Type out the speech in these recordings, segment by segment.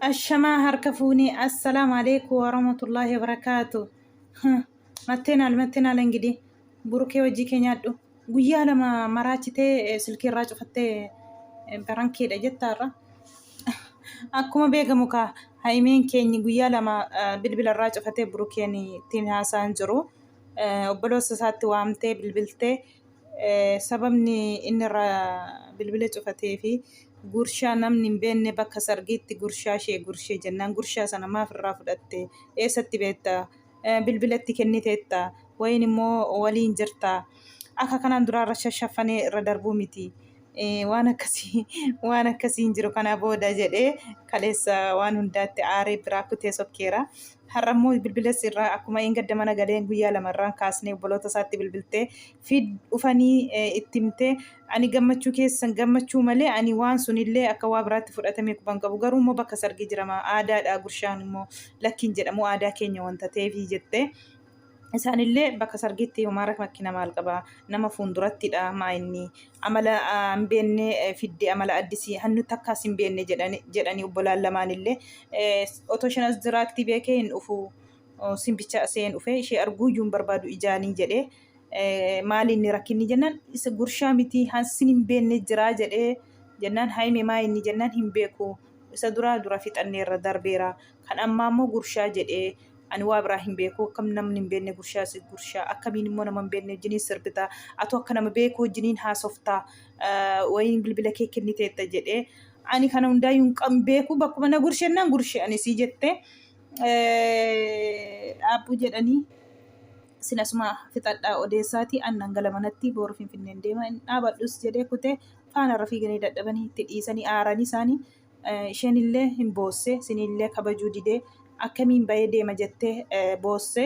الشما هركفوني السلام عليكم ورحمة الله وبركاته. متنا لنجدي بروكي وجي كنيادو قويا لما مراتي سلكي راجو فتي برانكي لجتارا akkuma beekamu ka haimeen keenya guyyaa lama bilbila irraa cufatee burukeen ittiin haasa'an jiru. Obboloota isaatti waamtee bilbiltee sababni inni irraa bilbila cufatee fi gurshaa namni hin beekne bakka sargiitti gurshaa ishee gurshee jennaan gurshaa sana maaf irraa fudhatte eessatti beekta bilbilatti kenniteetta wayin immoo waliin jirta akka kanaan duraarra shashaffanee irra darbuu miti. waan akkasiin jiru kana booda jedhee kaleessa waan hundaatti aaree biraa kutee sokkeera. Har'ammoo bilbila sirraa akkuma hin gadda mana galeen guyyaa lamarraan kaasnee obboloota isaatti bilbiltee dhufanii itti himtee ani gammachuu keessan gammachuu malee ani waan sunillee akka waa biraatti fudhatamee quban qabu garuu immoo bakka sargii jirama aadaadha gurshaan immoo lakkiin jedhamu aadaa keenya wanta ta'eefi jettee. Isaanillee bakka sargiitti homaara makkina maal qaba nama fuuldurattidha maa inni amala hin beekne fidde amala addisii hannu takkaas hin beekne jedhanii obbolaan lamaanillee otoo isheen as jiraatti beekee hin dhufu simbicha aseen dhufee ishee arguu iyyuu hin barbaadu ijaanii jedhee maali inni rakkinni jennaan isa gurshaa miti hansin hin beekne jiraa jedhee jennaan haime maa inni jennaan hin beeku isa dura fixanneerra darbeera kan ammaa immoo gurshaa jedhee. Ani waa biraa hin beeku akkam namni hin beekne gurshaa akkamiin immoo nama hin beekne wajjiniin sirbita atoo akka nama beeku wajjiniin haasoftaa wayiin bilbila kee kenniteetta jedhee ani kana hundaayyuu hin beeku bakkuma na gurshennaan gurshe ani sii jettee dhaabbuu jedhanii sinasuma fixadhaa odeessaati annan gala manatti boru finfinneen deema dhaabadhus jedhee kutee faana rafiiganii dadhabanii itti dhiisanii aaranii isaanii isheenillee hin boosse sinillee kabajuu didee. Akkamiin bahee deema jettee boosse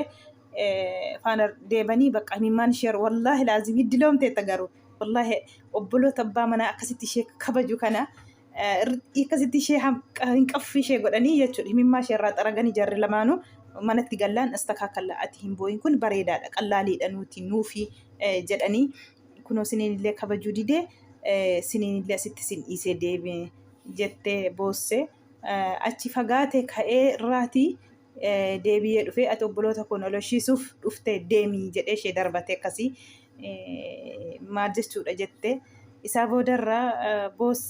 faana deemanii bakka himmaan ishee wallaahi laazimii diloomtee tagaru wallaahi obboloota abbaa manaa akkasitti ishee kabaju kana akkasitti ishee hin qaffi ishee godhanii jechuudha himimmaa ishee irraa xaraganii jarri lamaanuu manatti gallaan astakaakalla ati hin booyin kun bareedaadha qallaaliidha nuufi jedhanii kunoo siniinillee kabajuu didee siniinillee asitti sin dhiisee deeme jettee boosse. Achi fagaate ka'ee irraatii deebi'ee dhufee ati obboloota kun oloshiisuuf dhuftee deemii jedhee ishee darbate akkasii maal jechuudha jettee isaa boodarraa boos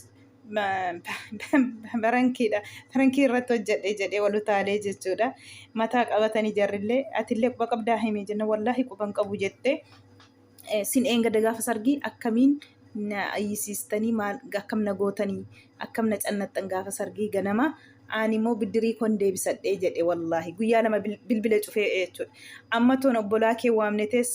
barankii irratti hojjedhe jedhee wal utaalee jechuudha mataa qabatanii jarrillee atillee quba qabdaa himee jenna wallaahi quban qabu jettee sin eengada gaafa sargii akkamiin na ayyisiistanii maal akkam na gootanii akkam na cannaxxan gaafa sargii ganama ani immoo biddirii kon deebisadhee jedhe wallaahi guyyaa lama bilbila cufee jechuudha amma toon obbolaa kee waamnetes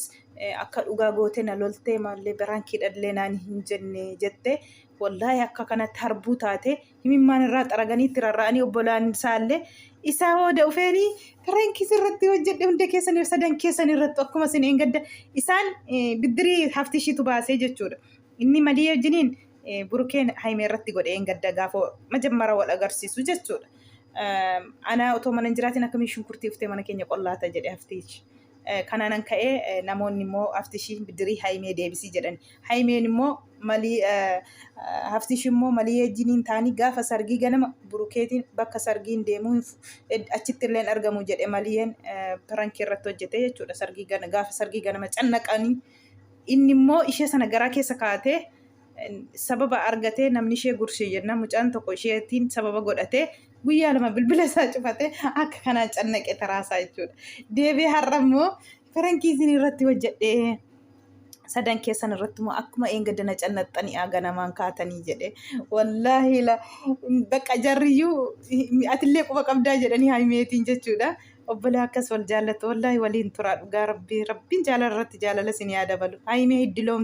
akka dhugaa gootee na loltee maallee barankii dhallee naan hin jenne jette wallaahi akka kanatti harbuu taate himimmaan irraa xaraganii rarra'anii obbolaan isaallee isaa hooda ufeenii barankii irratti hojjedhe hunda keessan sadan keessan irratti akkuma sin eeggadda isaan biddirii haftishiitu baasee jechuudha. Inni malii wajjiniin burukeen haimee irratti godhee gadda gaafa majammara wal agarsiisu jechuudha. Ana otoo mana hin jiraatin akkamiin shunkurtii uftee mana keenya qollaata jedhe haftichi. Kanaanan ka'ee namoonni immoo haftishii biddirii haimee deebisii jedhani. Haimeen immoo malii haftishi immoo malii wajjiniin taanii gaafa sargii ganama burukeetiin bakka sargiin deemuu achitti illee argamu jedhe maliin pirankii irratti hojjete jechuudha. Gaafa sargii ganama cannaqanii. Inni immoo ishee sana garaa keessa kaatee sababa argatee namni ishee gurshee jenna mucaan tokko isheetiin sababa godhatee guyyaa lama bilbila isaa cufatee akka kanaan cannaqee taraasaa jechuudha. Deebi'ee har'a immoo firankii isin irratti hojjedhee sadan keessan irratti immoo akkuma eeggadda na cannaxxanii ganamaan kaatanii jedhee wallaahi bakka jarriyyuu atillee quba qabdaa jedhanii haimeetiin jechuudha. Obbolee akkas wal jaallatu wallaahi waliin turaa dhugaa rabbiin jaalala irratti jaalala sin yaa dabalu haimee hiddiloomte.